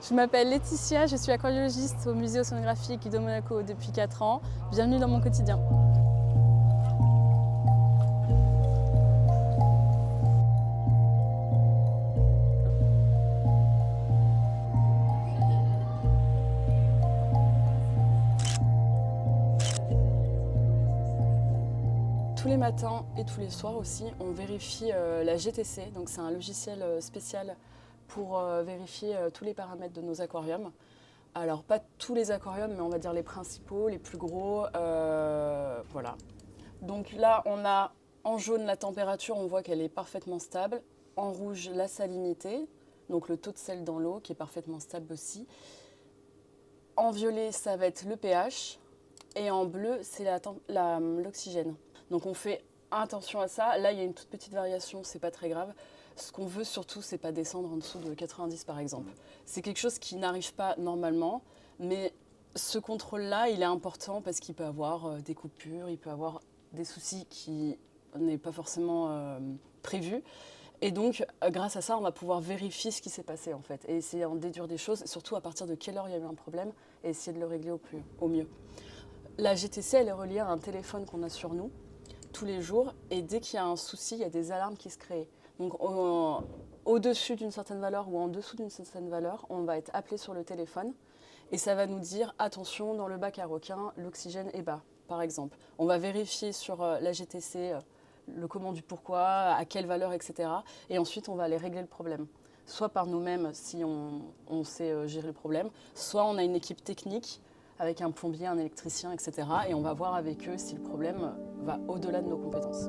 Je m'appelle Laetitia, je suis aquariologiste au musée océanographique de Monaco depuis 4 ans. Bienvenue dans mon quotidien. Tous les matins et tous les soirs aussi, on vérifie la GTC, donc c'est un logiciel spécial pour vérifier tous les paramètres de nos aquariums. Alors pas tous les aquariums, mais on va dire les principaux, les plus gros, voilà. Donc là, on a en jaune la température, on voit qu'elle est parfaitement stable. En rouge, la salinité, donc le taux de sel dans l'eau qui est parfaitement stable aussi. En violet, ça va être le pH. Et en bleu, c'est l'oxygène. Donc on fait attention à ça. Là, il y a une toute petite variation, c'est pas très grave. Ce qu'on veut surtout, c'est pas descendre en dessous de 90 par exemple. C'est quelque chose qui n'arrive pas normalement, mais ce contrôle-là, il est important parce qu'il peut avoir des coupures, il peut avoir des soucis qui n'est pas forcément prévus. Et donc, grâce à ça, on va pouvoir vérifier ce qui s'est passé en fait et essayer d'en déduire des choses, surtout à partir de quelle heure il y a eu un problème et essayer de le régler au mieux. La GTC, elle est reliée à un téléphone qu'on a sur nous tous les jours et dès qu'il y a un souci, il y a des alarmes qui se créent. Donc au-dessus d'une certaine valeur ou en dessous d'une certaine valeur, on va être appelé sur le téléphone et ça va nous dire attention, dans le bac à requins, l'oxygène est bas, par exemple. On va vérifier sur la GTC le comment du pourquoi, à quelle valeur, etc. Et ensuite, on va aller régler le problème. Soit par nous-mêmes si on sait gérer le problème, soit on a une équipe technique avec un plombier, un électricien, etc. Et on va voir avec eux si le problème va au-delà de nos compétences.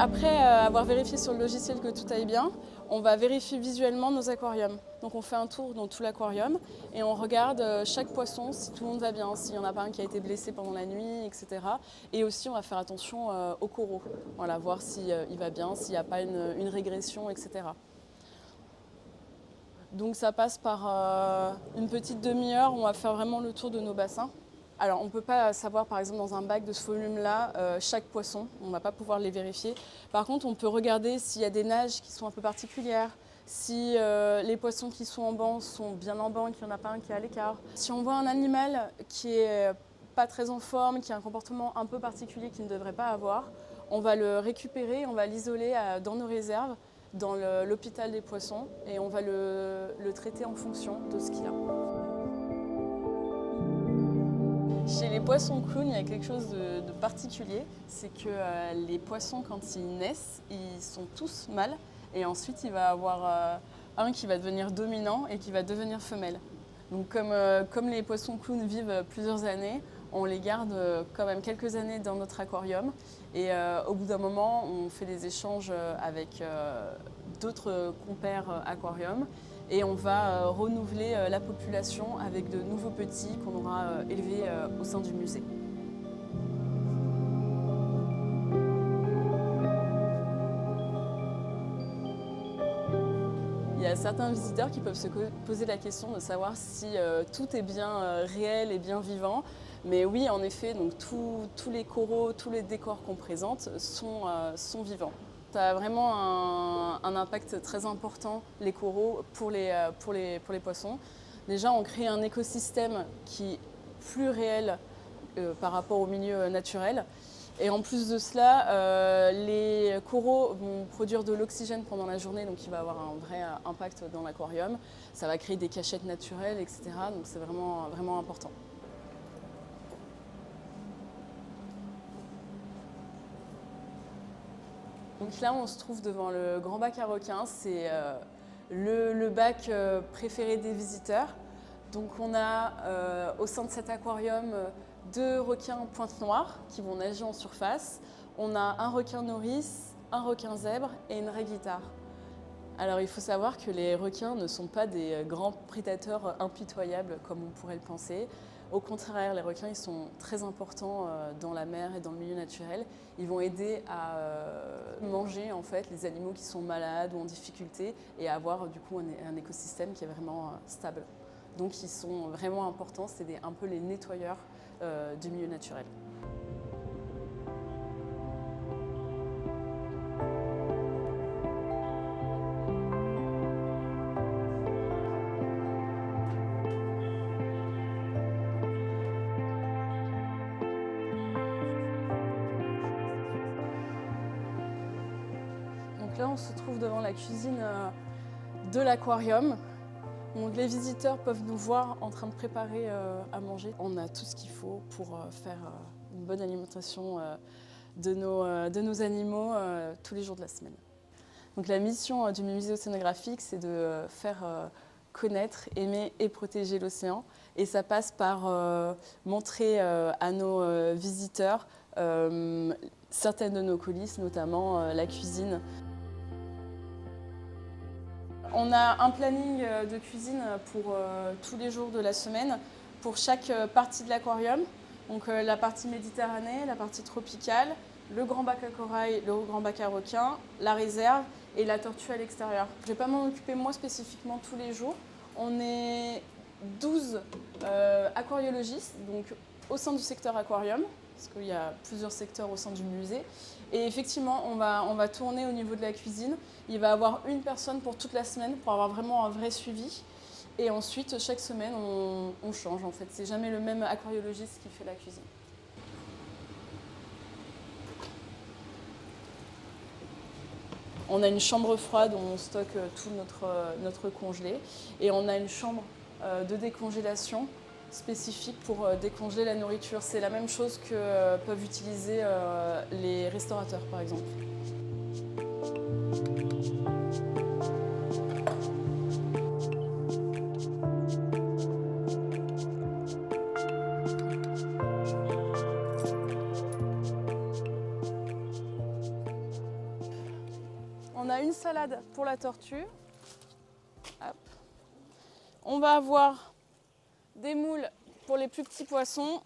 Après avoir vérifié sur le logiciel que tout aille bien, on va vérifier visuellement nos aquariums. Donc on fait un tour dans tout l'aquarium et on regarde chaque poisson si tout le monde va bien, s'il n'y en a pas un qui a été blessé pendant la nuit, etc. Et aussi on va faire attention aux coraux, voilà, voir s'il va bien, s'il n'y a pas une régression, etc. Donc ça passe par une petite demi-heure, on va faire vraiment le tour de nos bassins. Alors on ne peut pas savoir par exemple dans un bac de ce volume-là chaque poisson, on ne va pas pouvoir les vérifier. Par contre on peut regarder s'il y a des nages qui sont un peu particulières, si les poissons qui sont en banc sont bien en banc, qu'il n'y en a pas un qui est à l'écart. Si on voit un animal qui est pas très en forme, qui a un comportement un peu particulier qu'il ne devrait pas avoir, on va le récupérer, on va l'isoler dans nos réserves, dans l'hôpital des poissons, et on va le traiter en fonction de ce qu'il a. Chez les poissons clowns, il y a quelque chose de particulier, c'est que les poissons, quand ils naissent, ils sont tous mâles, et ensuite il va y avoir un qui va devenir dominant et qui va devenir femelle. Donc comme les poissons clowns vivent plusieurs années, on les garde quand même quelques années dans notre aquarium, et au bout d'un moment, on fait des échanges avec d'autres compères aquarium, et on va renouveler la population avec de nouveaux petits qu'on aura élevés au sein du musée. Il y a certains visiteurs qui peuvent se poser la question de savoir si tout est bien réel et bien vivant. Mais oui, en effet, donc tous les coraux, tous les décors qu'on présente sont vivants. Ça a vraiment un impact très important, les coraux, pour les poissons. Déjà, on crée un écosystème qui est plus réel par rapport au milieu naturel. Et en plus de cela, les coraux vont produire de l'oxygène pendant la journée, donc il va avoir un vrai impact dans l'aquarium. Ça va créer des cachettes naturelles, etc. Donc c'est vraiment, vraiment important. Donc là, on se trouve devant le grand bac à requins. C'est le bac préféré des visiteurs. Donc on a au sein de cet aquarium 2 requins pointe noire qui vont nager en surface. On a un requin nourrice, un requin zèbre et une raie guitare. Alors il faut savoir que les requins ne sont pas des grands prédateurs impitoyables comme on pourrait le penser. Au contraire, les requins ils sont très importants dans la mer et dans le milieu naturel. Ils vont aider à manger en fait, les animaux qui sont malades ou en difficulté et à avoir du coup un écosystème qui est vraiment stable. Donc ils sont vraiment importants, c'est un peu les nettoyeurs du milieu naturel. là, on se trouve devant la cuisine de l'aquarium. Donc les visiteurs peuvent nous voir en train de préparer à manger. On a tout ce qu'il faut pour faire une bonne alimentation de nos animaux tous les jours de la semaine. Donc la mission du musée océanographique, c'est de faire connaître, aimer et protéger l'océan. Et ça passe par montrer à nos visiteurs certaines de nos coulisses, notamment la cuisine. On a un planning de cuisine pour tous les jours de la semaine, pour chaque partie de l'aquarium. Donc la partie méditerranée, la partie tropicale, le grand bac à corail, le grand bac à requin, la réserve et la tortue à l'extérieur. Je ne vais pas m'en occuper moi spécifiquement tous les jours. On est 12 aquariologistes, donc au sein du secteur aquarium, parce qu'il y a plusieurs secteurs au sein du musée. Et effectivement, on va tourner au niveau de la cuisine. Il va y avoir une personne pour toute la semaine pour avoir vraiment un vrai suivi. Et ensuite, chaque semaine, on change en fait. C'est jamais le même aquariologiste qui fait la cuisine. On a une chambre froide où on stocke tout notre congelé. Et on a une chambre de décongélation spécifique pour décongeler la nourriture. C'est la même chose que peuvent utiliser les restaurateurs, par exemple. On a une salade pour la tortue. Hop. On va avoir des moules pour les plus petits poissons.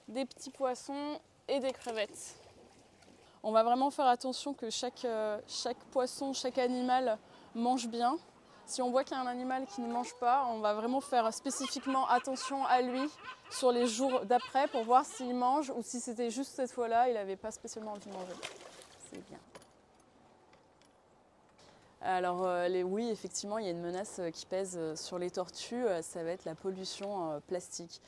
Des petits poissons et des crevettes. On va vraiment faire attention que chaque poisson, chaque animal mange bien. Si on voit qu'il y a un animal qui ne mange pas, on va vraiment faire spécifiquement attention à lui sur les jours d'après pour voir s'il mange ou si c'était juste cette fois-là, il n'avait pas spécialement envie de manger. C'est bien. Alors oui, effectivement, il y a une menace qui pèse sur les tortues, ça va être la pollution plastique.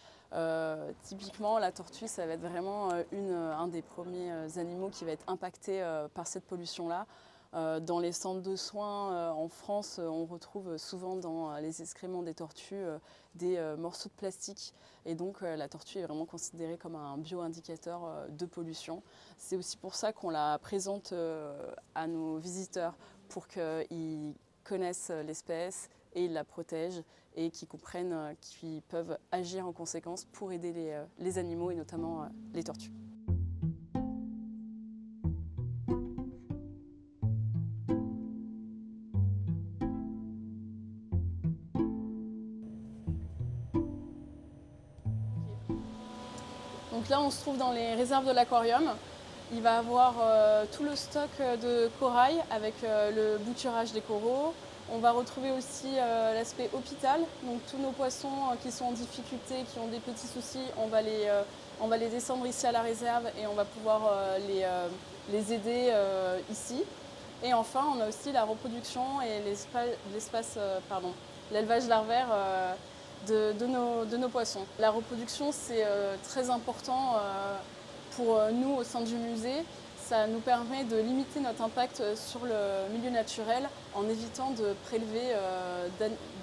Typiquement, la tortue, ça va être vraiment un des premiers animaux qui va être impacté par cette pollution-là. Dans les centres de soins en France, on retrouve souvent dans les excréments des tortues des morceaux de plastique. Et donc la tortue est vraiment considérée comme un bio-indicateur de pollution. C'est aussi pour ça qu'on la présente à nos visiteurs pour qu'ils connaissent l'espèce et ils la protègent et qu'ils comprennent qu'ils peuvent agir en conséquence pour aider les animaux et notamment les tortues. Donc là, on se trouve dans les réserves de l'aquarium. Il va avoir tout le stock de corail avec le bouturage des coraux. On va retrouver aussi l'aspect hôpital. Donc tous nos poissons qui sont en difficulté, qui ont des petits soucis, on va les descendre ici à la réserve et on va pouvoir les aider ici. Et enfin, on a aussi la reproduction et l'élevage larvaire de nos poissons. La reproduction, c'est très important pour nous au sein du musée. Ça nous permet de limiter notre impact sur le milieu naturel en évitant de prélever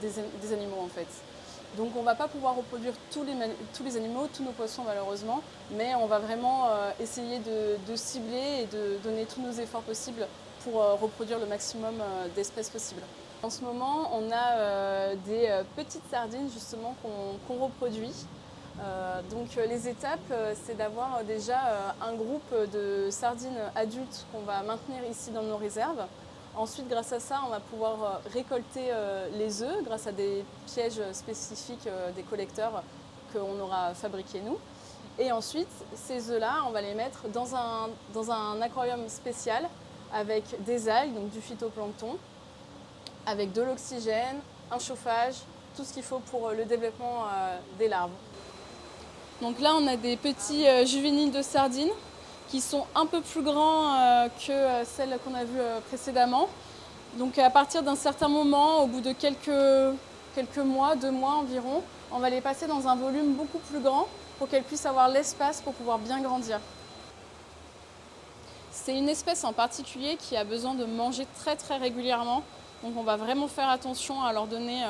des animaux en fait. Donc on ne va pas pouvoir reproduire tous les animaux, tous nos poissons malheureusement, mais on va vraiment essayer de cibler et de donner tous nos efforts possibles pour reproduire le maximum d'espèces possibles. En ce moment, on a des petites sardines justement qu'on reproduit. Donc les étapes, c'est d'avoir déjà un groupe de sardines adultes qu'on va maintenir ici dans nos réserves. Ensuite, grâce à ça, on va pouvoir récolter les œufs grâce à des pièges spécifiques des collecteurs qu'on aura fabriqués nous. Et ensuite, ces œufs-là, on va les mettre dans un aquarium spécial avec des algues, donc du phytoplancton, avec de l'oxygène, un chauffage, tout ce qu'il faut pour le développement des larves. Donc là, on a des petits juvéniles de sardines qui sont un peu plus grands que celles qu'on a vues précédemment. Donc à partir d'un certain moment, au bout de quelques mois, 2 mois environ, on va les passer dans un volume beaucoup plus grand pour qu'elle puisse avoir l'espace pour pouvoir bien grandir. C'est une espèce en particulier qui a besoin de manger très très régulièrement. Donc on va vraiment faire attention à leur donner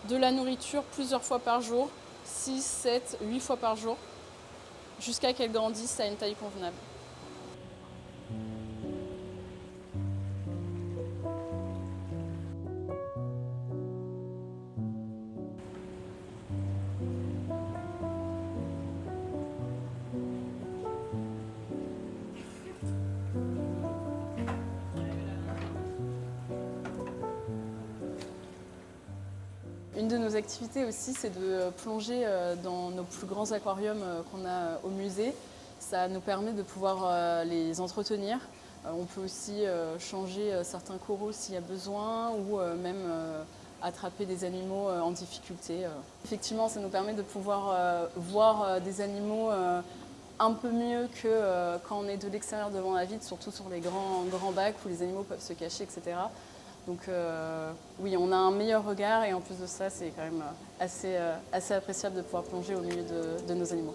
de la nourriture plusieurs fois par jour, 6, 7, 8 fois par jour, jusqu'à qu'elles grandissent à une taille convenable. Une de nos activités aussi, c'est de plonger dans nos plus grands aquariums qu'on a au musée. Ça nous permet de pouvoir les entretenir. On peut aussi changer certains coraux s'il y a besoin ou même attraper des animaux en difficulté. Effectivement, ça nous permet de pouvoir voir des animaux un peu mieux que quand on est de l'extérieur devant la vitre, surtout sur les grands bacs où les animaux peuvent se cacher, etc. Donc oui, on a un meilleur regard et en plus de ça, c'est quand même assez appréciable de pouvoir plonger au milieu de nos animaux.